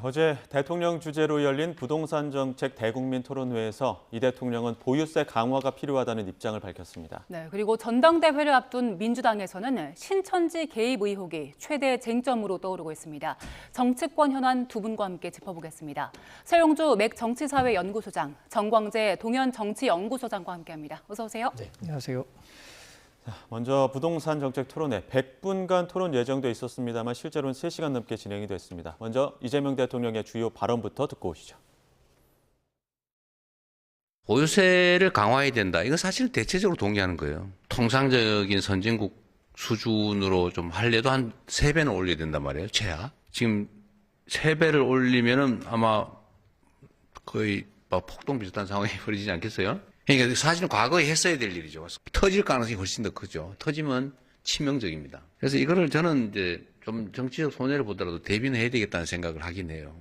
어제 대통령 주재로 열린 부동산 정책 대국민 토론회에서 이 대통령은 보유세 강화가 필요하다는 입장을 밝혔습니다. 네, 그리고 전당대회를 앞둔 민주당에서는 신천지 개입 의혹이 최대 쟁점으로 떠오르고 있습니다. 정치권 현안 두 분과 함께 짚어보겠습니다. 서영주 맥 정치사회 연구소장, 정광재 동현정치연구소장과 함께합니다. 어서 오세요. 네, 안녕하세요. 먼저 부동산 정책 토론회 100분간 토론 예정돼 있었습니다만 실제로는 3시간 넘게 진행이 됐습니다. 먼저 이재명 대통령의 주요 발언부터 듣고 오시죠. 보유세를 강화해야 된다. 이건 사실 대체적으로 동의하는 거예요. 통상적인 선진국 수준으로 좀 하려도 한 3배는 올려야 된단 말이에요. 최하. 지금 3배를 올리면은 아마 거의 폭동 비슷한 상황이 벌어지지 않겠어요? 그러니까 사실은 과거에 했어야 될 일이죠. 터질 가능성이 훨씬 더 크죠. 터지면 치명적입니다. 그래서 이거를 저는 이제 좀 정치적 손해를 보더라도 대비는 해야 되겠다는 생각을 하긴 해요.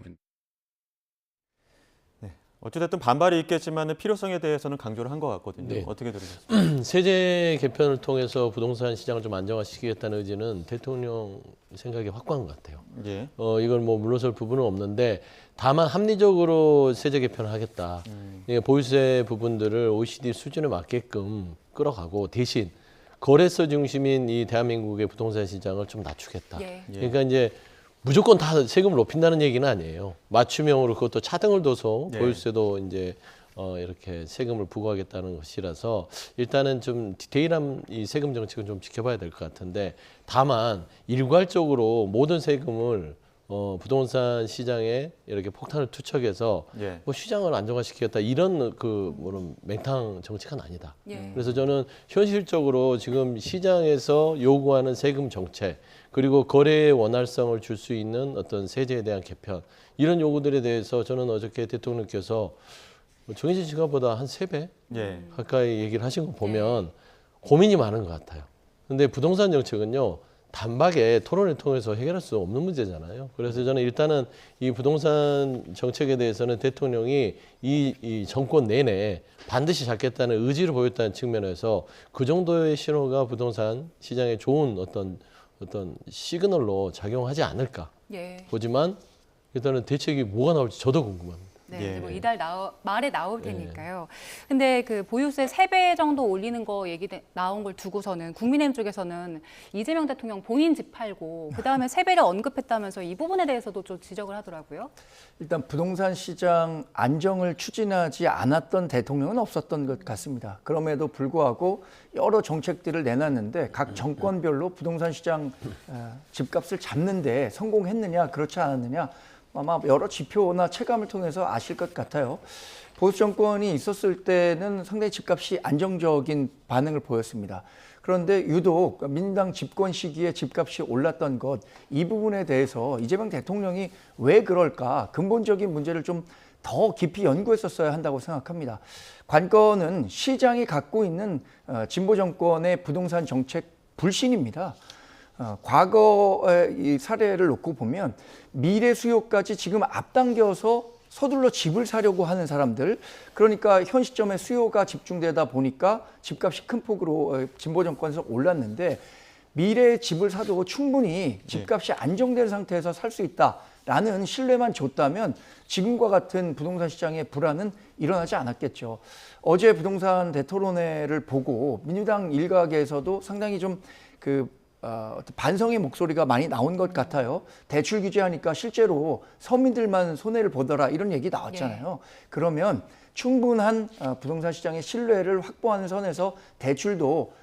네, 어찌됐든 반발이 있겠지만 필요성에 대해서는 강조를 한 것 같거든요. 네. 어떻게 들으셨습니까? 세제 개편을 통해서 부동산 시장을 좀 안정화시키겠다는 의지는 대통령 생각이 확고한 것 같아요. 예. 이건 뭐 물러설 부분은 없는데 다만 합리적으로 세제 개편을 하겠다. 보유세 부분들을 OECD 수준에 맞게끔 끌어가고 대신 거래소 중심인 이 대한민국의 부동산 시장을 좀 낮추겠다. 예. 그러니까 이제 무조건 다 세금을 높인다는 얘기는 아니에요. 맞춤형으로 그것도 차등을 둬서 네. 보유세도 이제 이렇게 세금을 부과하겠다는 것이라서 일단은 좀 디테일한 이 세금 정책은 좀 지켜봐야 될 것 같은데 다만 일괄적으로 모든 세금을 부동산 시장에 이렇게 폭탄을 투척해서 예. 뭐 시장을 안정화시키겠다 이런 뭐는 맹탕 정책은 아니다. 예. 그래서 저는 현실적으로 지금 시장에서 요구하는 세금 정책 그리고 거래의 원활성을 줄 수 있는 어떤 세제에 대한 개편 이런 요구들에 대해서 저는 어저께 대통령께서 정해진 시간보다 한 3배 예. 가까이 얘기를 하신 거 보면 고민이 많은 것 같아요. 근데 부동산 정책은요. 단박에 토론을 통해서 해결할 수 없는 문제잖아요. 그래서 저는 일단은 이 부동산 정책에 대해서는 대통령이 이 정권 내내 반드시 잡겠다는 의지를 보였다는 측면에서 그 정도의 신호가 부동산 시장에 좋은 어떤 시그널로 작용하지 않을까 예. 보지만 일단은 대책이 뭐가 나올지 저도 궁금합니다. 네, 예. 뭐 이달 말에 나올 테니까요. 근데 그 보유세 3배 정도 올리는 거 나온 걸 두고서는 국민의힘 쪽에서는 이재명 대통령 본인 집 팔고 그다음에 3배를 언급했다면서 이 부분에 대해서도 좀 지적을 하더라고요. 일단 부동산 시장 안정을 추진하지 않았던 대통령은 없었던 것 같습니다. 그럼에도 불구하고 여러 정책들을 내놨는데 각 정권별로 부동산 시장 집값을 잡는 데 성공했느냐 그렇지 않았느냐 아마 여러 지표나 체감을 통해서 아실 것 같아요. 보수 정권이 있었을 때는 상당히 집값이 안정적인 반응을 보였습니다. 그런데 유독 민주당 집권 시기에 집값이 올랐던 것, 이 부분에 대해서 이재명 대통령이 왜 그럴까 근본적인 문제를 좀 더 깊이 연구했었어야 한다고 생각합니다. 관건은 시장이 갖고 있는 진보 정권의 부동산 정책 불신입니다. 과거의 이 사례를 놓고 보면 미래 수요까지 지금 앞당겨서 서둘러 집을 사려고 하는 사람들, 그러니까 현 시점에 수요가 집중되다 보니까 집값이 큰 폭으로 진보 정권에서 올랐는데 미래에 집을 사도 충분히 집값이 안정된 상태에서 살 수 있다라는 신뢰만 줬다면 지금과 같은 부동산 시장의 불안은 일어나지 않았겠죠. 어제 부동산 대토론회를 보고 민주당 일각에서도 상당히 좀 반성의 목소리가 많이 나온 것 같아요. 대출 규제하니까 실제로 서민들만 손해를 보더라 이런 얘기 나왔잖아요. 그러면 충분한 부동산 시장의 신뢰를 확보하는 선에서 대출도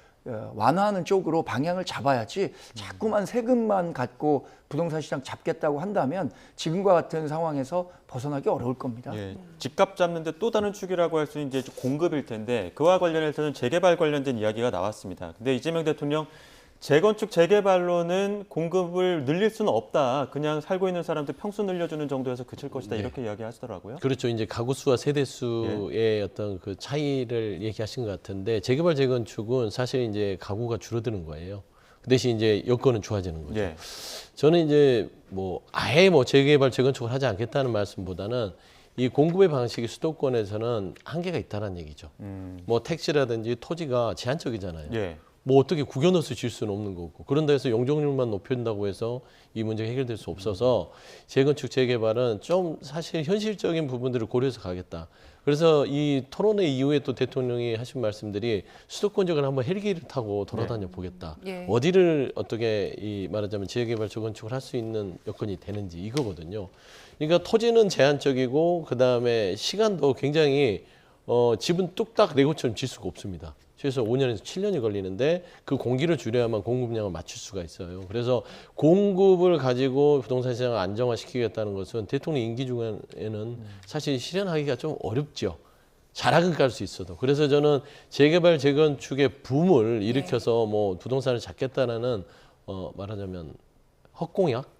완화하는 쪽으로 방향을 잡아야지 자꾸만 세금만 갖고 부동산 시장 잡겠다고 한다면 지금과 같은 상황에서 벗어나기 어려울 겁니다. 예. 집값 잡는데 또 다른 축이라고 할 수 있는 이제 공급일 텐데 그와 관련해서는 재개발 관련된 이야기가 나왔습니다. 근데 이재명 대통령 재건축, 재개발로는 공급을 늘릴 수는 없다. 그냥 살고 있는 사람들 평수 늘려주는 정도에서 그칠 것이다. 이렇게 이야기하시더라고요. 그렇죠. 이제 가구 수와 세대 수의 어떤 그 차이를 얘기하신 것 같은데 재개발, 재건축은 사실 이제 가구가 줄어드는 거예요. 그 대신 이제 여건은 좋아지는 거죠. 예. 저는 이제 아예 재개발, 재건축을 하지 않겠다는 말씀보다는 이 공급의 방식이 수도권에서는 한계가 있다는 얘기죠. 택지라든지 토지가 제한적이잖아요. 예. 뭐 어떻게 구겨넣어서 질 수는 없는 거고 그런다 해서 용적률만 높인다고 해서 이 문제가 해결될 수 없어서 재건축 재개발은 좀 사실 현실적인 부분들을 고려해서 가겠다. 그래서 이 토론회 이후에 또 대통령이 하신 말씀들이 수도권적으로 한번 헬기를 타고 돌아다녀 보겠다. 예. 어디를 어떻게 이 말하자면 재개발 재건축을 할 수 있는 여건이 되는지 이거거든요. 그러니까 토지는 제한적이고 그 다음에 시간도 굉장히 집은 뚝딱 레고처럼 질 수가 없습니다. 최소 5년에서 7년이 걸리는데 그 공기를 줄여야만 공급량을 맞출 수가 있어요. 그래서 공급을 가지고 부동산 시장을 안정화시키겠다는 것은 대통령 임기 중에는 사실 실현하기가 좀 어렵죠. 잘하긴 깔 수 있어도. 그래서 저는 재개발 재건축의 붐을 일으켜서 뭐 부동산을 잡겠다라는 말하자면 헛공약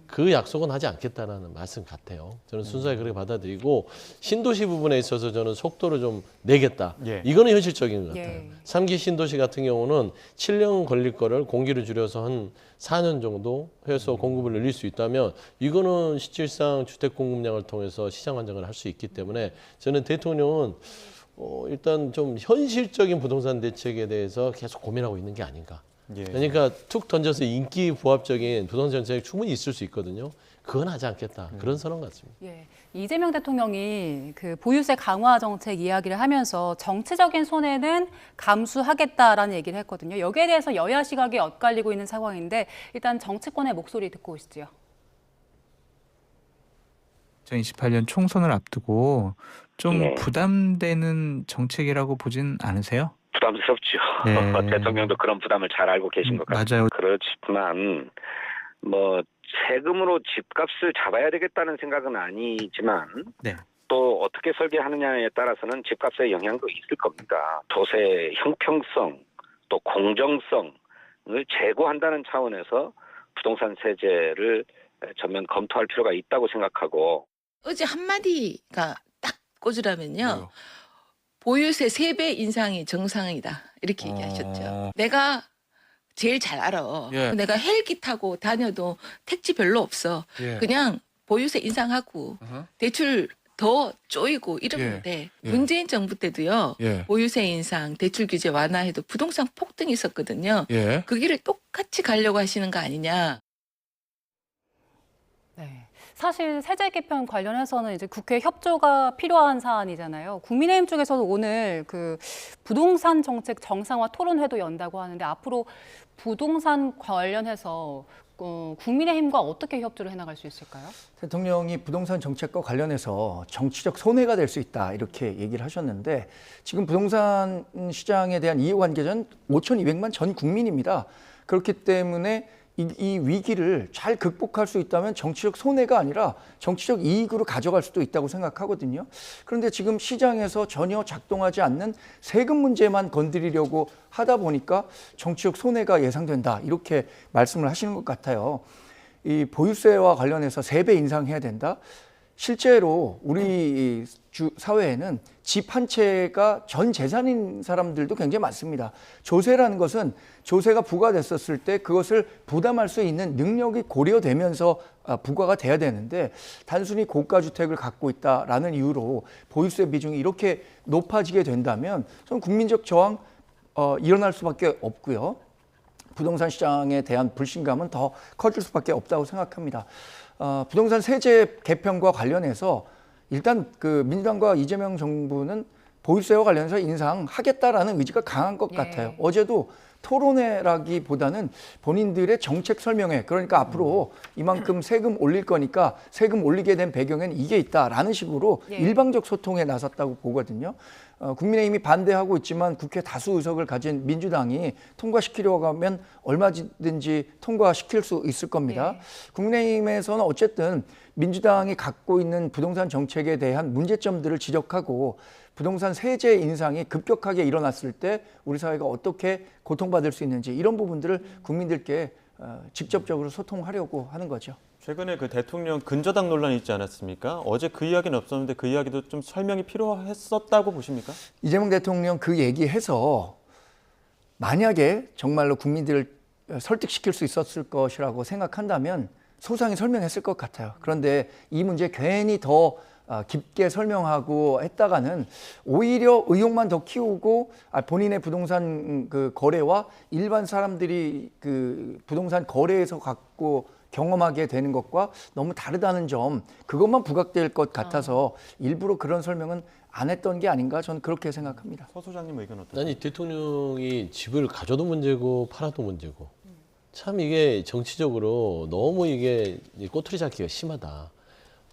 그 약속은 하지 않겠다라는 말씀 같아요. 저는 순수하게 그렇게 받아들이고 신도시 부분에 있어서 저는 속도를 좀 내겠다. 예. 이거는 현실적인 것 같아요. 예. 3기 신도시 같은 경우는 7년 걸릴 거를 공기를 줄여서 한 4년 정도 해서 공급을 늘릴 수 있다면 이거는 실질상 주택 공급량을 통해서 시장 안정을 할 수 있기 때문에 저는 대통령은 일단 좀 현실적인 부동산 대책에 대해서 계속 고민하고 있는 게 아닌가. 예. 그러니까 툭 던져서 인기 부합적인 부동산 정책이 충분히 있을 수 있거든요. 그건 하지 않겠다. 그런 선언 같습니다. 예. 이재명 대통령이 그 보유세 강화 정책 이야기를 하면서 정치적인 손해는 감수하겠다라는 얘기를 했거든요. 여기에 대해서 여야 시각이 엇갈리고 있는 상황인데 일단 정치권의 목소리 듣고 오시죠. 2028년 총선을 앞두고 좀 네. 부담되는 정책이라고 보진 않으세요? 부담스럽죠. 네. 대통령도 그런 부담을 잘 알고 계신 것 같아요. 맞아요. 그렇지만 뭐 세금으로 집값을 잡아야 되겠다는 생각은 아니지만 네. 또 어떻게 설계하느냐에 따라서는 집값에 영향도 있을 겁니다. 도세의 형평성 또 공정성을 제고한다는 차원에서 부동산 세제를 전면 검토할 필요가 있다고 생각하고 어제 한마디가 딱 꽂으라면요. 보유세 3배 인상이 정상이다. 이렇게 얘기하셨죠. 내가 제일 잘 알아. 내가 헬기 타고 다녀도 택지 별로 없어. 그냥 보유세 인상하고 대출 더 쪼이고 이러면 돼. 문재인 정부 때도요. 보유세 인상, 대출 규제 완화해도 부동산 폭등이 있었거든요. 그 길을 똑같이 가려고 하시는 거 아니냐. 네. 사실 세제 개편 관련해서는 이제 국회 협조가 필요한 사안이잖아요. 국민의힘 쪽에서도 오늘 그 부동산 정책 정상화 토론회도 연다고 하는데 앞으로 부동산 관련해서 국민의힘과 어떻게 협조를 해나갈 수 있을까요? 대통령이 부동산 정책과 관련해서 정치적 손해가 될 수 있다 이렇게 얘기를 하셨는데 지금 부동산 시장에 대한 이해관계자는 5,200만 전 국민입니다. 그렇기 때문에 이 위기를 잘 극복할 수 있다면 정치적 손해가 아니라 정치적 이익으로 가져갈 수도 있다고 생각하거든요. 그런데 지금 시장에서 전혀 작동하지 않는 세금 문제만 건드리려고 하다 보니까 정치적 손해가 예상된다 이렇게 말씀을 하시는 것 같아요. 이 보유세와 관련해서 3배 인상해야 된다. 실제로 우리 사회에는 집 한 채가 전 재산인 사람들도 굉장히 많습니다. 조세라는 것은 조세가 부과됐었을 때 그것을 부담할 수 있는 능력이 고려되면서 부과가 돼야 되는데 단순히 고가주택을 갖고 있다라는 이유로 보유세 비중이 이렇게 높아지게 된다면 저는 국민적 저항 일어날 수밖에 없고요. 부동산 시장에 대한 불신감은 더 커질 수밖에 없다고 생각합니다. 부동산 세제 개편과 관련해서 일단 그 민주당과 이재명 정부는 보유세와 관련해서 인상하겠다라는 의지가 강한 것 같아요. 어제도 토론회라기보다는 본인들의 정책 설명회, 그러니까 앞으로 이만큼 세금 올릴 거니까 세금 올리게 된 배경엔 이게 있다라는 식으로 일방적 소통에 나섰다고 보거든요. 국민의힘이 반대하고 있지만 국회 다수 의석을 가진 민주당이 통과시키려고 하면 얼마든지 통과시킬 수 있을 겁니다. 국민의힘에서는 어쨌든 민주당이 갖고 있는 부동산 정책에 대한 문제점들을 지적하고 부동산 세제 인상이 급격하게 일어났을 때 우리 사회가 어떻게 고통받을 수 있는지 이런 부분들을 국민들께 직접적으로 소통하려고 하는 거죠. 최근에 그 대통령 근저당 논란이 있지 않았습니까? 어제 그 이야기는 없었는데 그 이야기도 좀 설명이 필요했었다고 보십니까? 이재명 대통령 그 얘기해서 만약에 정말로 국민들을 설득시킬 수 있었을 것이라고 생각한다면 소상히 설명했을 것 같아요. 그런데 이 문제 괜히 더 깊게 설명하고 했다가는 오히려 의혹만 더 키우고 본인의 부동산 그 거래와 일반 사람들이 그 부동산 거래에서 갖고 경험하게 되는 것과 너무 다르다는 점, 그것만 부각될 것 같아서 일부러 그런 설명은 안 했던 게 아닌가, 저는 그렇게 생각합니다. 서 소장님 의견 어떠세요? 아니, 대통령이 집을 가져도 문제고 팔아도 문제고, 참 이게 정치적으로 너무 이게 꼬투리 잡기가 심하다.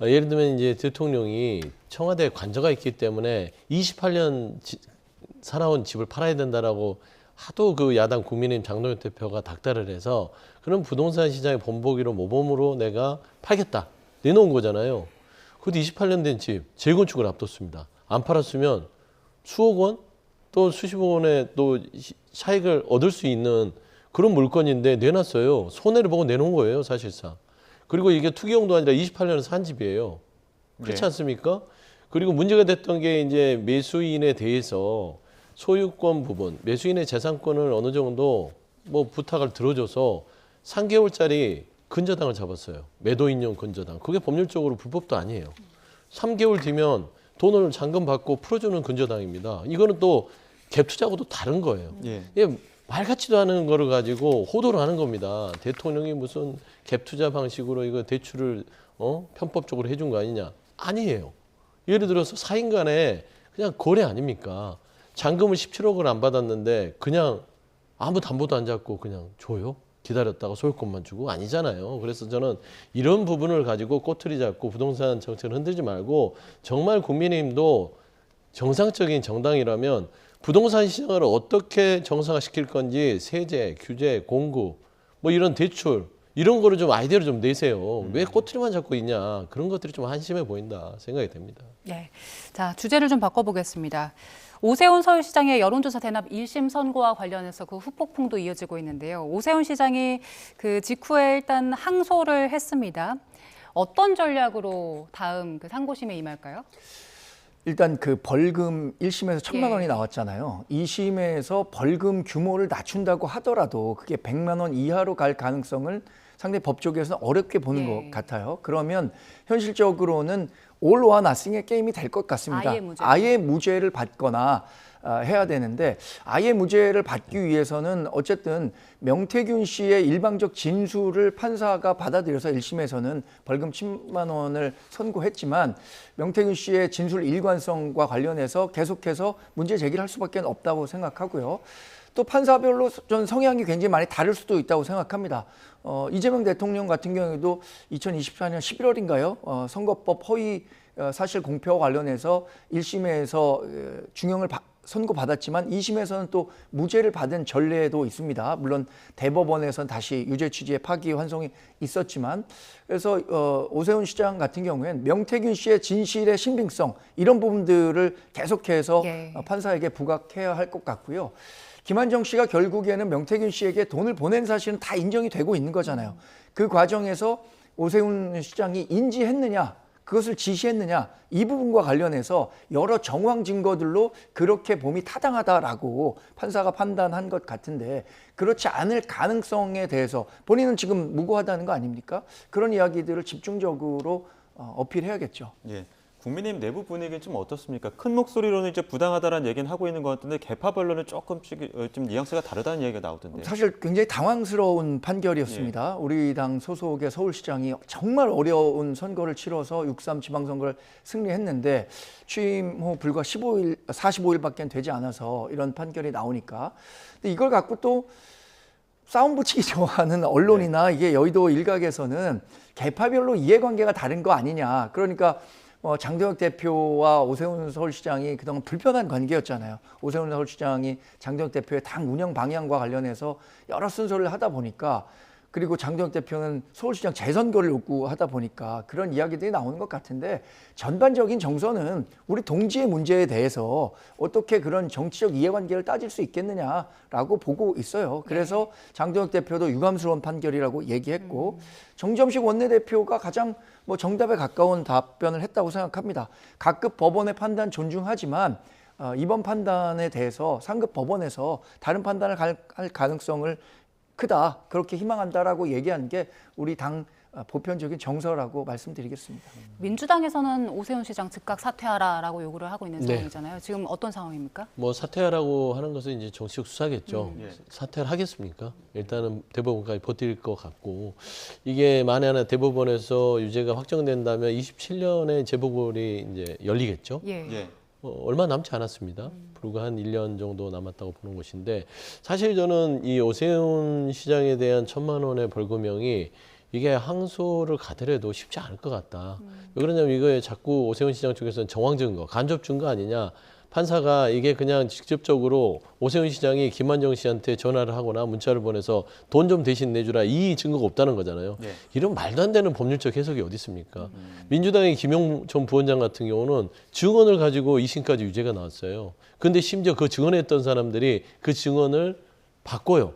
예를 들면 이제 대통령이 청와대 관저가 있기 때문에 28년 살아온 집을 팔아야 된다라고 하도 그 야당 국민의힘 장동혁 대표가 닥달을 해서 그런 부동산 시장의 본보기로 모범으로 내가 팔겠다 내놓은 거잖아요. 그것도 28년 된 집 재건축을 앞뒀습니다. 안 팔았으면 수억 원 또 수십억 원의 또 차익을 얻을 수 있는 그런 물건인데 내놨어요. 손해를 보고 내놓은 거예요, 사실상. 그리고 이게 투기용도 아니라 28년을 산 집이에요. 그렇지 네. 않습니까? 그리고 문제가 됐던 게 이제 매수인에 대해서 소유권 부분, 매수인의 재산권을 어느 정도 뭐 부탁을 들어줘서 3개월짜리 근저당을 잡았어요. 매도인용 근저당. 그게 법률적으로 불법도 아니에요. 3개월 뒤면 돈을 잔금 받고 풀어주는 근저당입니다. 이거는 또 갭 투자하고도 다른 거예요. 예. 이게 말 같지도 않은 거를 가지고 호도를 하는 겁니다. 대통령이 무슨 갭 투자 방식으로 이거 대출을 편법적으로 해준 거 아니냐? 아니에요. 예를 들어서 사인 간에 그냥 거래 아닙니까? 잔금을 17억을 안 받았는데 그냥 아무 담보도 안 잡고 그냥 줘요? 기다렸다가 소유권만 주고? 아니잖아요. 그래서 저는 이런 부분을 가지고 꼬투리 잡고 부동산 정책을 흔들지 말고 정말 국민의힘도 정상적인 정당이라면 부동산 시장을 어떻게 정상화시킬 건지 세제, 규제, 공급, 뭐 이런 대출 이런 거를 좀 아이디어를 좀 내세요. 왜 꼬투리만 잡고 있냐. 그런 것들이 좀 한심해 보인다 생각이 됩니다. 네. 자, 주제를 좀 바꿔보겠습니다. 오세훈 서울시장의 여론조사 대납 1심 선고와 관련해서 그 후폭풍도 이어지고 있는데요. 오세훈 시장이 그 직후에 일단 항소를 했습니다. 어떤 전략으로 다음 그 상고심에 임할까요? 일단 그 벌금 1심에서 1,000만 예. 원이 나왔잖아요. 2심에서 벌금 규모를 낮춘다고 하더라도 그게 100만 원 이하로 갈 가능성을 상당히 법조계에서는 어렵게 보는 예. 것 같아요. 그러면 현실적으로는 올와 나싱의 게임이 될 것 같습니다. 아예 무죄를 받거나 해야 되는데 아예 무죄를 받기 위해서는 어쨌든 명태균 씨의 일방적 진술을 판사가 받아들여서 1심에서는 벌금 10만 원을 선고했지만 명태균 씨의 진술 일관성과 관련해서 계속해서 문제 제기를 할 수밖에 없다고 생각하고요. 또 판사별로 전 성향이 굉장히 많이 다를 수도 있다고 생각합니다. 이재명 대통령 같은 경우에도 2024년 11월인가요? 선거법 허위 사실 공표와 관련해서 1심에서 중형을 선고받았지만 2심에서는 또 무죄를 받은 전례도 있습니다. 물론 대법원에서는 다시 유죄 취지의 파기환송이 있었지만 그래서 오세훈 시장 같은 경우에는 명태균 씨의 진실의 신빙성 이런 부분들을 계속해서 판사에게 부각해야 할 것 같고요. 김한정 씨가 결국에는 명태균 씨에게 돈을 보낸 사실은 다 인정이 되고 있는 거잖아요. 그 과정에서 오세훈 시장이 인지했느냐, 그것을 지시했느냐, 이 부분과 관련해서 여러 정황 증거들로 그렇게 봄이 타당하다라고 판사가 판단한 것 같은데 그렇지 않을 가능성에 대해서 본인은 지금 무고하다는 거 아닙니까? 그런 이야기들을 집중적으로 어필해야겠죠. 예. 국민의힘 내부 분위기는 좀 어떻습니까? 큰 목소리로는 이제 부당하다라는 얘기는 하고 있는 것 같은데 개파별로는 조금씩 좀 뉘앙스가 다르다는 얘기가 나오던데요. 사실 굉장히 당황스러운 판결이었습니다. 우리 당 소속의 서울시장이 정말 어려운 선거를 치러서 6.3 지방선거를 승리했는데 취임 후 불과 45일밖에 되지 않아서 이런 판결이 나오니까 근데 이걸 갖고 또 싸움 붙이기 좋아하는 언론이나 이게 여의도 일각에서는 개파별로 이해관계가 다른 거 아니냐. 그러니까 장동혁 대표와 오세훈 서울시장이 그동안 불편한 관계였잖아요. 오세훈 서울시장이 장동혁 대표의 당 운영 방향과 관련해서 여러 순서를 하다 보니까 그리고 장동혁 대표는 서울시장 재선거를 요구하다 보니까 그런 이야기들이 나오는 것 같은데 전반적인 정서는 우리 동지의 문제에 대해서 어떻게 그런 정치적 이해관계를 따질 수 있겠느냐라고 보고 있어요. 그래서 장동혁 대표도 유감스러운 판결이라고 얘기했고 정점식 원내대표가 가장 정답에 가까운 답변을 했다고 생각합니다. 각급 법원의 판단 존중하지만 이번 판단에 대해서 상급 법원에서 다른 판단을 할 가능성을 크다 그렇게 희망한다라고 얘기한 게 우리 당 보편적인 정서라고 말씀드리겠습니다. 민주당에서는 오세훈 시장 즉각 사퇴하라라고 요구를 하고 있는 네. 상황이잖아요. 지금 어떤 상황입니까? 뭐 사퇴하라고 하는 것은 이제 정치적 수사겠죠. 예. 사퇴를 하겠습니까? 일단은 대법원까지 버틸 것 같고 이게 만에 하나 대법원에서 유죄가 확정된다면 27년에 재보궐이 이제 열리겠죠. 예. 예. 얼마 남지 않았습니다. 불과 한 1년 정도 남았다고 보는 것인데 사실 저는 이 오세훈 시장에 대한 1,000만 원의 벌금형이 이게 항소를 가더라도 쉽지 않을 것 같다. 왜 그러냐면 이거에 자꾸 오세훈 시장 쪽에서는 정황 증거, 간접 증거 아니냐. 판사가 이게 그냥 직접적으로 오세훈 시장이 김만정 씨한테 전화를 하거나 문자를 보내서 돈 좀 대신 내주라 이 증거가 없다는 거잖아요. 예. 이런 말도 안 되는 법률적 해석이 어디 있습니까? 민주당의 김용 전 부원장 같은 경우는 증언을 가지고 2심까지 유죄가 나왔어요. 근데 심지어 그 증언했던 사람들이 그 증언을 바꿔요.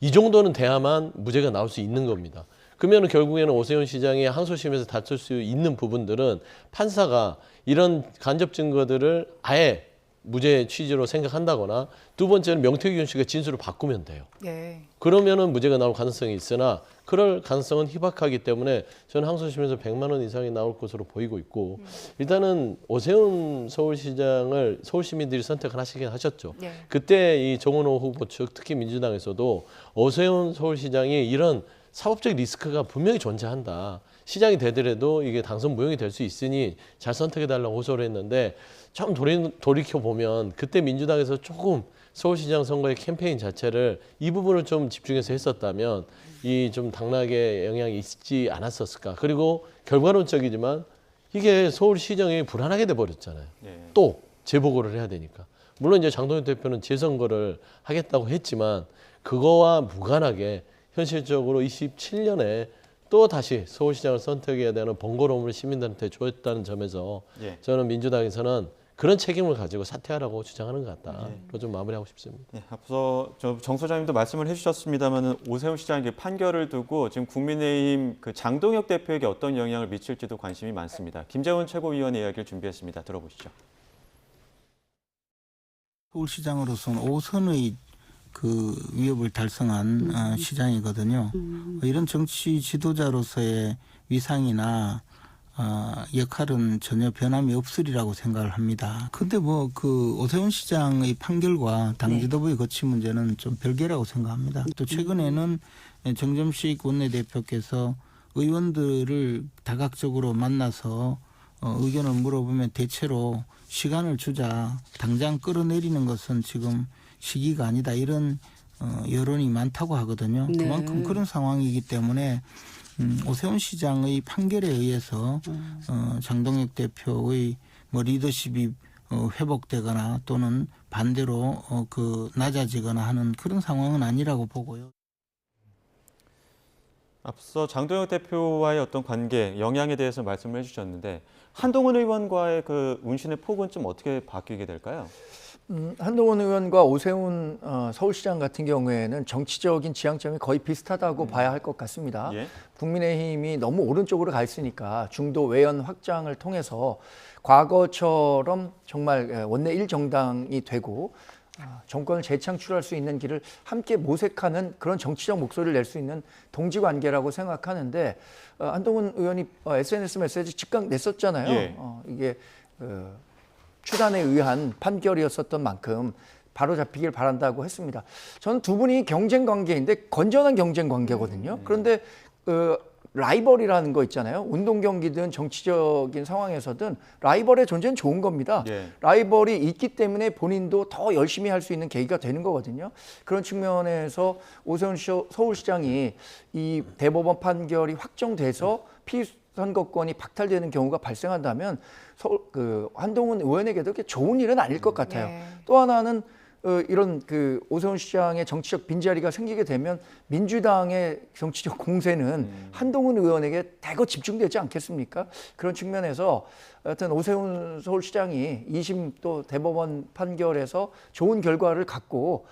이 정도는 돼야만 무죄가 나올 수 있는 겁니다. 그러면 결국에는 오세훈 시장이 항소심에서 다툴 수 있는 부분들은 판사가 이런 간접 증거들을 아예 무죄 취지로 생각한다거나 두 번째는 명태균 씨가 진술을 바꾸면 돼요. 예. 그러면은 무죄가 나올 가능성이 있으나 그럴 가능성은 희박하기 때문에 저는 항소심에서 100만 원 이상이 나올 것으로 보이고 있고 일단은 오세훈 서울시장을 서울 시민들이 선택을 하시긴 하셨죠. 예. 그때 이 정원호 후보 측 특히 민주당에서도 오세훈 서울시장이 이런 사법적 리스크가 분명히 존재한다. 시장이 되더라도 이게 당선 무용이 될 수 있으니 잘 선택해달라고 호소를 했는데 좀 돌이켜보면 그때 민주당에서 조금 서울시장 선거의 캠페인 자체를 이 부분을 좀 집중해서 했었다면 이 좀 당락에 영향이 있지 않았었을까. 그리고 결과론적이지만 이게 서울시정이 불안하게 돼버렸잖아요. 예. 또 재보궐을 해야 되니까. 물론 이제 장동혁 대표는 재선거를 하겠다고 했지만 그거와 무관하게 현실적으로 27년에 또 다시 서울시장을 선택해야 되는 번거로움을 시민들한테 줬다는 점에서 예. 저는 민주당에서는 그런 책임을 가지고 사퇴하라고 주장하는 것 같다로 좀 마무리하고 싶습니다. 예, 앞서 정 소장님도 말씀을 해주셨습니다만은 오세훈 시장의 판결을 두고 지금 국민의힘 그 장동혁 대표에게 어떤 영향을 미칠지도 관심이 많습니다. 김재원 최고위원의 이야기를 준비했습니다. 들어보시죠. 서울시장으로서는 5선의 그 위협을 달성한 시장이거든요. 이런 정치 지도자로서의 위상이나 역할은 전혀 변함이 없으리라고 생각을 합니다. 근데 뭐 그 오세훈 시장의 판결과 당 지도부의 거취 문제는 좀 별개라고 생각합니다. 또 최근에는 정점식 원내대표께서 의원들을 다각적으로 만나서 의견을 물어보면 대체로 시간을 주자, 당장 끌어내리는 것은 지금 시기가 아니다, 이런 여론이 많다고 하거든요. 네. 그만큼 그런 상황이기 때문에 오세훈 시장의 판결에 의해서 장동혁 대표의 뭐 리더십이 회복되거나 또는 반대로 그 낮아지거나 하는 그런 상황은 아니라고 보고요. 앞서 장동혁 대표와의 어떤 관계, 영향에 대해서 말씀을 해주셨는데 한동훈 의원과의 그 운신의 폭은 좀 어떻게 바뀌게 될까요? 한동훈 의원과 오세훈 서울시장 같은 경우에는 정치적인 지향점이 거의 비슷하다고 봐야 할 것 같습니다. 예. 국민의힘이 너무 오른쪽으로 가 있으니까 중도 외연 확장을 통해서 과거처럼 정말 원내 1정당이 되고 정권을 재창출할 수 있는 길을 함께 모색하는 그런 정치적 목소리를 낼 수 있는 동지관계라고 생각하는데 한동훈 의원이 SNS 메시지 즉각 냈었잖아요. 예. 이게 추단에 의한 판결이었었던 만큼 바로 잡히길 바란다고 했습니다. 저는 두 분이 경쟁 관계인데 건전한 경쟁 관계거든요. 그런데 라이벌이라는 거 있잖아요. 운동 경기든 정치적인 상황에서든 라이벌의 존재는 좋은 겁니다. 예. 라이벌이 있기 때문에 본인도 더 열심히 할 수 있는 계기가 되는 거거든요. 그런 측면에서 오세훈 서울시장이 이 대법원 판결이 확정돼서 피선거권이 박탈되는 경우가 발생한다면 한동훈 의원에게도 그렇게 좋은 일은 아닐 것 같아요. 네. 또 하나는 이런 그 오세훈 시장의 정치적 빈자리가 생기게 되면 민주당의 정치적 공세는 한동훈 의원에게 대거 집중되지 않겠습니까? 그런 측면에서 하여튼 오세훈 서울시장이 2심 또 대법원 판결에서 좋은 결과를 갖고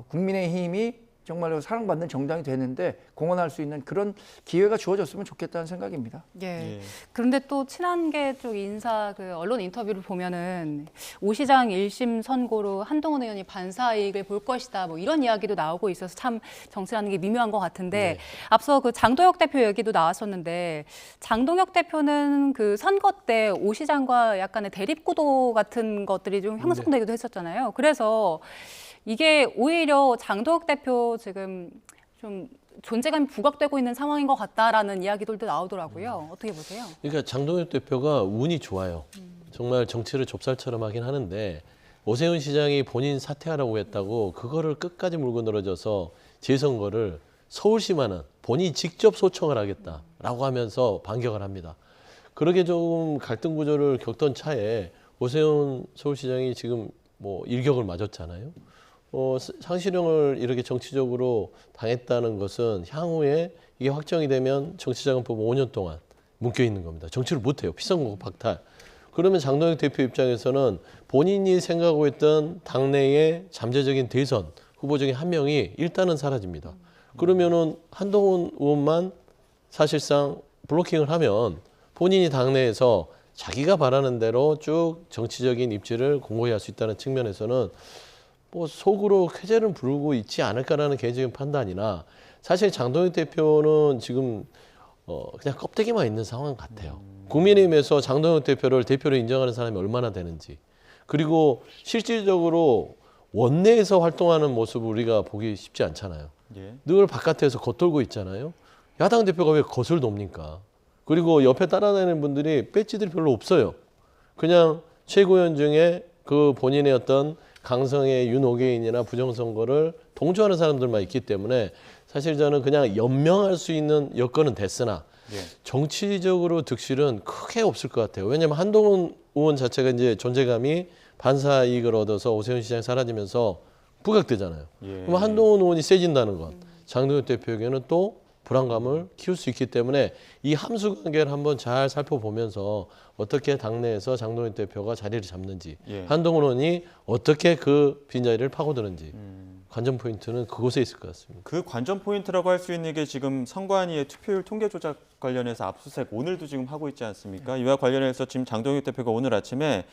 국민의힘이 정말로 사랑받는 정당이 되는데 공헌할 수 있는 그런 기회가 주어졌으면 좋겠다는 생각입니다. 예. 그런데 또 친한계 쪽 인사 그 언론 인터뷰를 보면은 오 시장 1심 선고로 한동훈 의원이 반사 이익을 볼 것이다 뭐 이런 이야기도 나오고 있어서 참 정치라는 게 미묘한 것 같은데 앞서 그 장동혁 대표 얘기도 나왔었는데 장동혁 대표는 그 선거 때 오 시장과 약간의 대립구도 같은 것들이 좀 형성되기도 했었잖아요. 그래서 이게 오히려 장동혁 대표 지금 좀 존재감이 부각되고 있는 상황인 것 같다라는 이야기들도 나오더라고요. 어떻게 보세요? 그러니까 장동혁 대표가 운이 좋아요. 정말 정치를 좁쌀처럼 하긴 하는데 오세훈 시장이 본인 사퇴하라고 했다고 그거를 끝까지 물고 늘어져서 재선거를 서울시만은 본인이 직접 소청을 하겠다라고 하면서 반격을 합니다. 그러게 좀 갈등 구조를 겪던 차에 오세훈 서울시장이 지금 뭐 일격을 맞았잖아요. 상실형을 이렇게 정치적으로 당했다는 것은 향후에 이게 확정이 되면 정치자금법 5년 동안 묶여 있는 겁니다. 정치를 못해요. 피선거 박탈. 그러면 장동혁 대표 입장에서는 본인이 생각하고 있던 당내의 잠재적인 대선 후보 중에 한 명이 일단은 사라집니다. 그러면은 한동훈 의원만 사실상 블로킹을 하면 본인이 당내에서 자기가 바라는 대로 쭉 정치적인 입지를 공고히 할 수 있다는 측면에서는 뭐 속으로 쾌재를 부르고 있지 않을까라는 개인적인 판단이나 사실 장동혁 대표는 지금 그냥 껍데기만 있는 상황 같아요. 국민의힘에서 장동혁 대표를 대표로 인정하는 사람이 얼마나 되는지 그리고 실질적으로 원내에서 활동하는 모습을 우리가 보기 쉽지 않잖아요. 늘 바깥에서 겉돌고 있잖아요. 야당 대표가 왜 겉을 돕니까? 그리고 옆에 따라다니는 분들이 배지들이 별로 없어요. 그냥 최고위원 중에 그 본인의 어떤 강성의 윤호계인이나 부정선거를 동조하는 사람들만 있기 때문에 사실 저는 그냥 연명할 수 있는 여건은 됐으나 정치적으로 득실은 크게 없을 것 같아요. 왜냐하면 한동훈 의원 자체가 이제 존재감이 반사 이익을 얻어서 오세훈 시장이 사라지면서 부각되잖아요. 그럼 한동훈 의원이 세진다는 건 장동혁 대표에게는 또 불안감을 키울 수 있기 때문에 이 함수 관계를 한번 잘 살펴보면서 어떻게 당내에서 장동혁 대표가 자리를 잡는지 한동훈 의원이 어떻게 그 빈자리를 파고드는지 관전 포인트는 그곳에 있을 것 같습니다. 그 관전 포인트라고 할 수 있는 게 지금 선관위의 투표율 통계 조작 관련해서 압수수색 오늘도 지금 하고 있지 않습니까? 이와 관련해서 지금 장동혁 대표가 오늘 아침에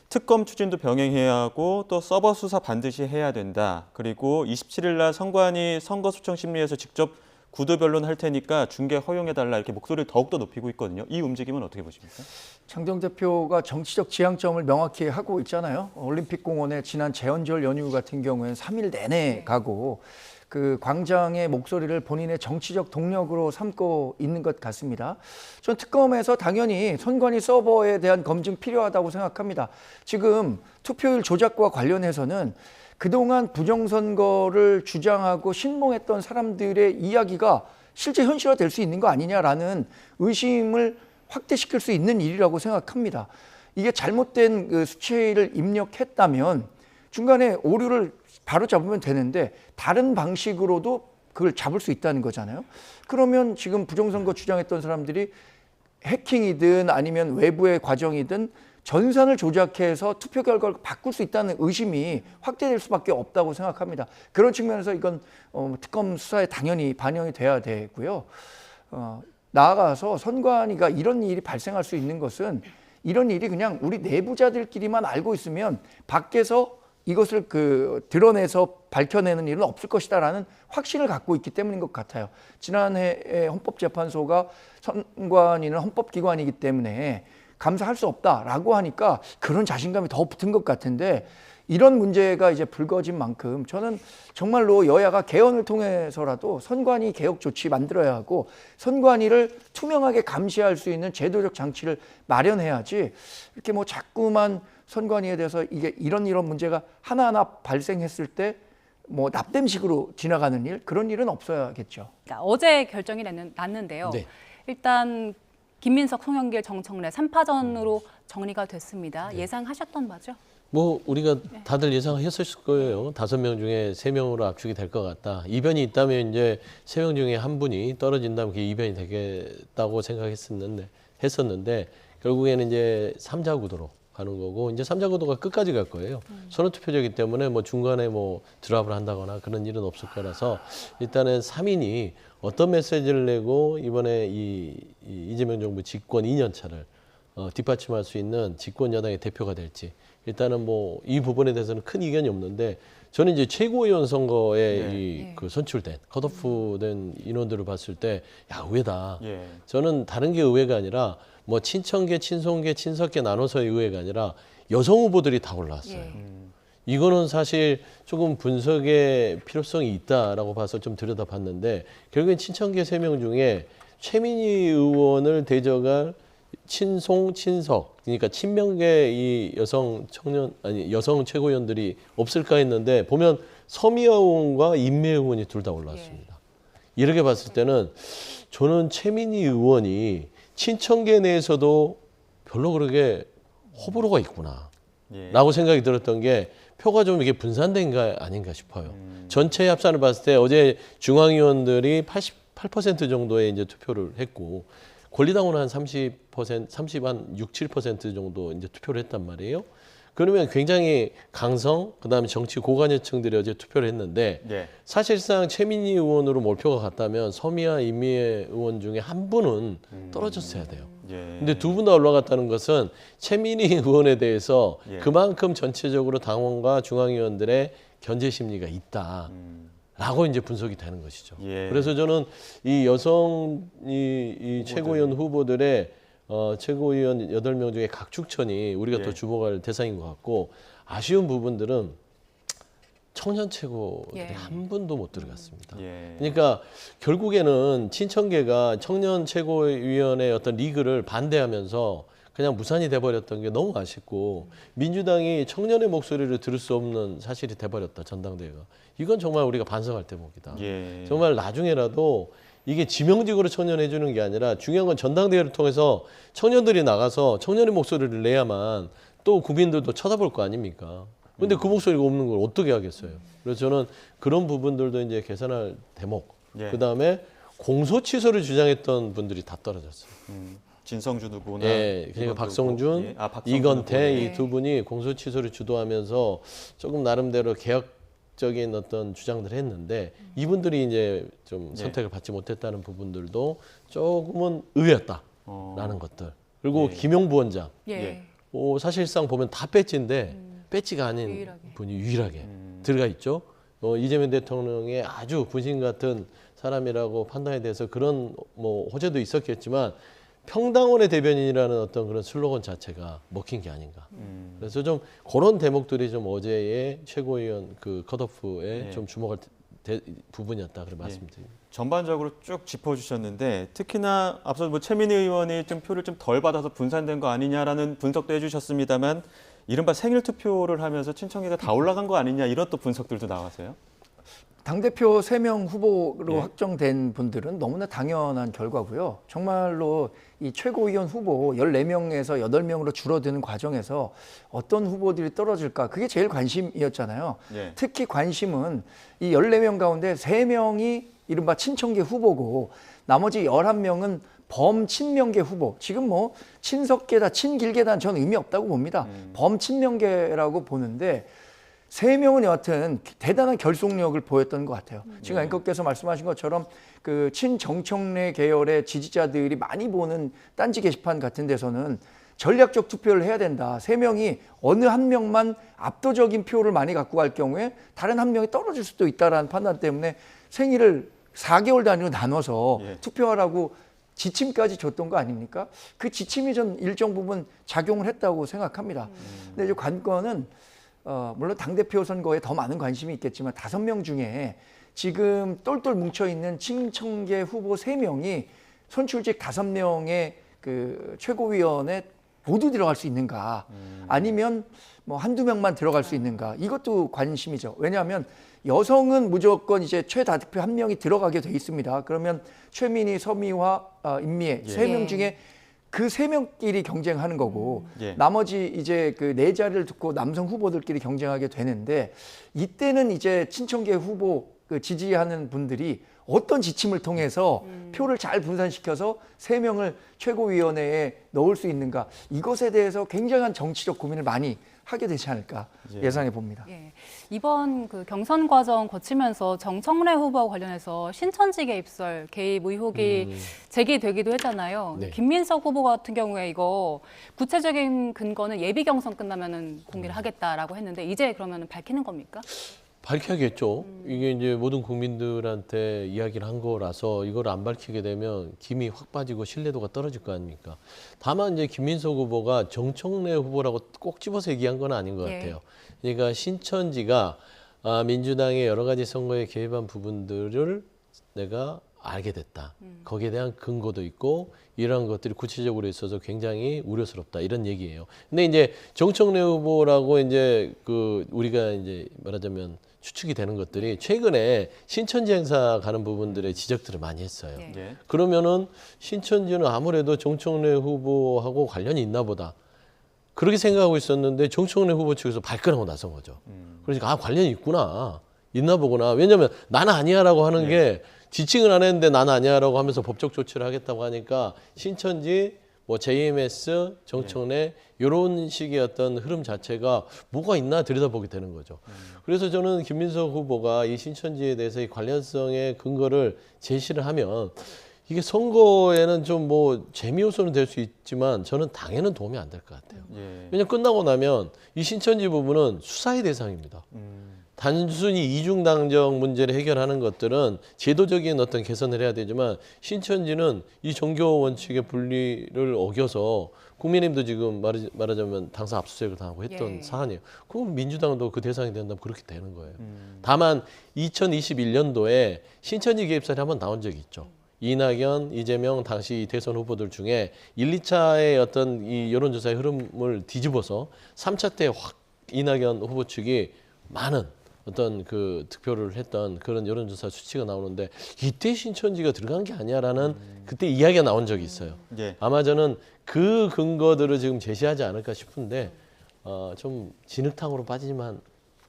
특검 추진도 병행해야 하고 또 서버 수사 반드시 해야 된다. 그리고 27일 날 선관위 선거수청심리에서 직접 구도 변론할 테니까 중계 허용해달라 이렇게 목소리를 더욱더 높이고 있거든요. 이 움직임은 어떻게 보십니까? 장동 대표가 정치적 지향점을 명확히 하고 있잖아요. 올림픽공원에 지난 재헌절 연휴 같은 경우에는 3일 내내 가고 그 광장의 목소리를 본인의 정치적 동력으로 삼고 있는 것 같습니다. 전 특검에서 당연히 선관위 서버에 대한 검증 필요하다고 생각합니다. 지금 투표율 조작과 관련해서는 그동안 부정선거를 주장하고 신봉했던 사람들의 이야기가 실제 현실화될 수 있는 거 아니냐라는 의심을 확대시킬 수 있는 일이라고 생각합니다. 이게 잘못된 그 수치를 입력했다면 중간에 오류를 바로 잡으면 되는데 다른 방식으로도 그걸 잡을 수 있다는 거잖아요. 그러면 지금 부정선거 주장했던 사람들이 해킹이든 아니면 외부의 과정이든 전산을 조작해서 투표 결과를 바꿀 수 있다는 의심이 확대될 수밖에 없다고 생각합니다. 그런 측면에서 이건 특검 수사에 당연히 반영이 돼야 되고요. 나아가서 선관위가 이런 일이 발생할 수 있는 것은 이런 일이 그냥 우리 내부자들끼리만 알고 있으면 밖에서 이것을 드러내서 밝혀내는 일은 없을 것이다라는 확신을 갖고 있기 때문인 것 같아요. 지난해 헌법재판소가 선관위는 헌법기관이기 때문에 감사할 수 없다라고 하니까 그런 자신감이 더 붙은 것 같은데 이런 문제가 이제 불거진 만큼 저는 정말로 여야가 개헌을 통해서라도 선관위 개혁 조치 만들어야 하고 선관위를 투명하게 감시할 수 있는 제도적 장치를 마련해야지 이렇게 뭐 자꾸만 선관위에 대해서 이게 이런 문제가 하나하나 발생했을 때 뭐 납땜식으로 지나가는 일 그런 일은 없어야겠죠. 어제 결정이 났는데요. 일단 김민석, 송영길, 정청래 3파전으로 정리가 됐습니다. 예상하셨던 바죠? 뭐 우리가 다들 예상했을 거예요. 5명 중에 3명으로 압축이 될 것 같다. 이변이 있다면 이제 3명 중에 한 분이 떨어진다면 그게 이변이 되겠다고 생각했었는데 결국에는 이제 3자 구도로 가는 거고 이제 3자 구도가 끝까지 갈 거예요. 선호 투표제이기 때문에 뭐 중간에 뭐 드랍을 한다거나 그런 일은 없을 거라서 일단은 3인이 어떤 메시지를 내고 이번에 이재명 정부 집권 2년 차를 뒷받침할 수 있는 집권 여당의 대표가 될지 일단은 뭐 이 부분에 대해서는 큰 이견이 없는데 저는 이제 최고위원 선거에 그 선출된 컷오프된 인원들을 봤을 때 야 의외다. 저는 다른 게 의외가 아니라 뭐 친청계, 친송계, 친석계 나눠서의 의외가 아니라 여성 후보들이 다 올라왔어요. 이거는 사실 조금 분석의 필요성이 있다라고 봐서 좀 들여다봤는데 결국엔 친청계 3명 중에 최민희 의원을 대적할 친송, 친석, 그러니까 친명계 이 여성 최고위원들이 없을까 했는데 보면 서미아 의원과 임미애 의원이 둘 다 올라왔습니다. 이렇게 봤을 때는 저는 최민희 의원이 친청계 내에서도 별로 그렇게 호불호가 있구나 라고 생각이 들었던 게 표가 좀 이게 분산된 거 아닌가 싶어요. 전체 합산을 봤을 때 어제 중앙위원들이 88% 정도의 이제 투표를 했고 권리당원은 한 6, 7% 정도 이제 투표를 했단 말이에요. 그러면 굉장히 강성, 그다음에 정치 고관여층들이 어제 투표를 했는데 사실상 최민희 의원으로 몰표가 갔다면 서미아 임미애 의원 중에 한 분은 떨어졌어야 돼요. 근데 두 분 다 올라갔다는 것은 최민희 의원에 대해서 그만큼 전체적으로 당원과 중앙위원들의 견제 심리가 있다. 라고 이제 분석이 되는 것이죠. 그래서 저는 이 여성 이 최고위원 후보들의 최고위원 8명 중에 각 축천이 우리가 또 주목할 대상인 것 같고 아쉬운 부분들은 청년 최고들이 한 분도 못 들어갔습니다. 그러니까 결국에는 친청계가 청년 최고위원의 어떤 리그를 반대하면서 그냥 무산이 돼버렸던 게 너무 아쉽고 민주당이 청년의 목소리를 들을 수 없는 사실이 돼버렸다 전당대회가. 이건 정말 우리가 반성할 대목이다. 정말 나중에라도 이게 지명직으로 청년 해주는 게 아니라 중요한 건 전당대회를 통해서 청년들이 나가서 청년의 목소리를 내야만 또 국민들도 쳐다볼 거 아닙니까? 근데 그 목소리가 없는 걸 어떻게 하겠어요? 그래서 저는 그런 부분들도 이제 개선할 대목. 그다음에 공소 취소를 주장했던 분들이 다 떨어졌어요. 진성준 후보나 그러니까 박성준, 이건태 이 두 분이 공소 취소를 주도하면서 조금 나름대로 개혁적인 어떤 주장들을 했는데 이분들이 이제 좀 선택을 받지 못했다는 부분들도 조금은 의외였다라는 것들. 그리고 김용부 원장, 사실상 보면 다 배지인데 배지가 아닌 분이 유일하게 들어가 있죠. 이재명 대통령의 아주 분신 같은 사람이라고 판단에 대해서 그런 뭐 호재도 있었겠지만. 평당원의 대변인이라는 어떤 그런 슬로건 자체가 먹힌 게 아닌가. 그래서 좀 그런 대목들이 좀 어제의 최고위원 그 컷오프에 좀 주목할 부분이었다 그런 말씀드립니다. 전반적으로 쭉 짚어주셨는데 특히나 앞서 뭐 최민희 의원이 좀 표를 좀 덜 받아서 분산된 거 아니냐라는 분석도 해주셨습니다만 이른바 생일 투표를 하면서 친청계가 다 올라간 거 아니냐 이런 또 분석들도 나와서요. 당대표 3명 후보로 확정된 분들은 너무나 당연한 결과고요. 정말로 이 최고위원 후보 14명에서 8명으로 줄어드는 과정에서 어떤 후보들이 떨어질까 그게 제일 관심이었잖아요. 특히 관심은 이 14명 가운데 3명이 이른바 친청계 후보고 나머지 11명은 범친명계 후보. 지금 뭐 친석계다 친길계다는 저는 의미 없다고 봅니다. 범친명계라고 보는데 3명은 여하튼 대단한 결속력을 보였던 것 같아요. 지금 앵커께서 말씀하신 것처럼 그 친정청래 계열의 지지자들이 많이 보는 딴지 게시판 같은 데서는 전략적 투표를 해야 된다. 3명이 어느 한 명만 압도적인 표를 많이 갖고 갈 경우에 다른 한 명이 떨어질 수도 있다는 판단 때문에 생일을 4개월 단위로 나눠서 투표하라고 지침까지 줬던 거 아닙니까? 그 지침이 전 일정 부분 작용을 했다고 생각합니다. 근데 이제 관건은 물론 당대표 선거에 더 많은 관심이 있겠지만 5명 중에 지금 똘똘 뭉쳐있는 친청계 후보 3명이 선출직 5명의 그 최고위원에 모두 들어갈 수 있는가 아니면 뭐 한두 명만 들어갈 수 있는가 이것도 관심이죠. 왜냐하면 여성은 무조건 이제 최다대표 1명이 들어가게 돼 있습니다. 그러면 최민희, 서미화, 임미애 3명 중에 그 3명끼리 경쟁하는 거고 나머지 이제 그 4자리를 두고 남성 후보들끼리 경쟁하게 되는데 이때는 이제 친청계 후보 그 지지하는 분들이 어떤 지침을 통해서 표를 잘 분산시켜서 3명을 최고위원회에 넣을 수 있는가, 이것에 대해서 굉장한 정치적 고민을 많이 하게 되지 않을까 예상해 봅니다. 예. 이번 그 경선 과정 거치면서 정청래 후보와 관련해서 신천지 개입설 개입 의혹이 제기되기도 했잖아요. 네. 김민석 후보 같은 경우에 이거 구체적인 근거는 예비 경선 끝나면은 공개를 하겠다라고 했는데 이제 그러면은 밝히는 겁니까? 밝혀야겠죠. 이게 이제 모든 국민들한테 이야기를 한 거라서 이걸 안 밝히게 되면 김이 확 빠지고 신뢰도가 떨어질 거 아닙니까? 다만 이제 김민석 후보가 정청래 후보라고 꼭 집어서 얘기한 건 아닌 것 예. 같아요. 그러니까 신천지가 민주당의 여러 가지 선거에 개입한 부분들을 내가 알게 됐다. 거기에 대한 근거도 있고 이러한 것들이 구체적으로 있어서 굉장히 우려스럽다 이런 얘기예요. 근데 이제 정청래 후보라고 이제 그 우리가 이제 말하자면 추측이 되는 것들이 최근에 신천지 행사 가는 부분들의 지적들을 많이 했어요. 예. 예. 그러면은 신천지는 아무래도 정청래 후보하고 관련이 있나 보다. 그렇게 생각하고 있었는데 정청래 후보 측에서 발끈하고 나선 거죠. 그러니까 관련이 있나 보구나. 왜냐하면 나는 아니야라고 하는 게 지칭을 안 했는데 나는 아니야라고 하면서 법적 조치를 하겠다고 하니까 신천지, 뭐 JMS, 정청래 이런 식의 어떤 흐름 자체가 뭐가 있나 들여다보게 되는 거죠. 그래서 저는 김민석 후보가 이 신천지에 대해서 이 관련성의 근거를 제시를 하면 이게 선거에는 좀 뭐 재미 요소는 될 수 있지만 저는 당에는 도움이 안 될 것 같아요. 예. 왜냐면 끝나고 나면 이 신천지 부분은 수사의 대상입니다. 단순히 이중당정 문제를 해결하는 것들은 제도적인 어떤 개선을 해야 되지만 신천지는 이 종교 원칙의 분리를 어겨서 국민의힘도 지금 말하자면 당사 압수수색을 당하고 했던 예. 사안이에요. 그럼 민주당도 그 대상이 된다면 그렇게 되는 거예요. 다만 2021년도에 신천지 개입설이 한번 나온 적이 있죠. 이낙연, 이재명 당시 대선 후보들 중에 1, 2차의 어떤 이 여론조사의 흐름을 뒤집어서 3차 때 확 이낙연 후보 측이 많은 어떤 그 득표를 했던 그런 여론조사 수치가 나오는데 이때 신천지가 들어간 게 아니야라는 그때 이야기가 나온 적이 있어요. 예. 아마 저는 그 근거들을 지금 제시하지 않을까 싶은데 좀 진흙탕으로 빠지지만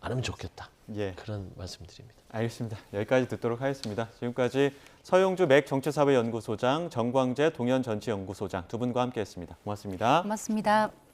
않으면 좋겠다. 예. 그런 말씀드립니다. 알겠습니다. 여기까지 듣도록 하겠습니다. 지금까지 서용주 맥 정치사회연구소장, 정광재 동현정치연구소장 두 분과 함께했습니다. 고맙습니다. 고맙습니다.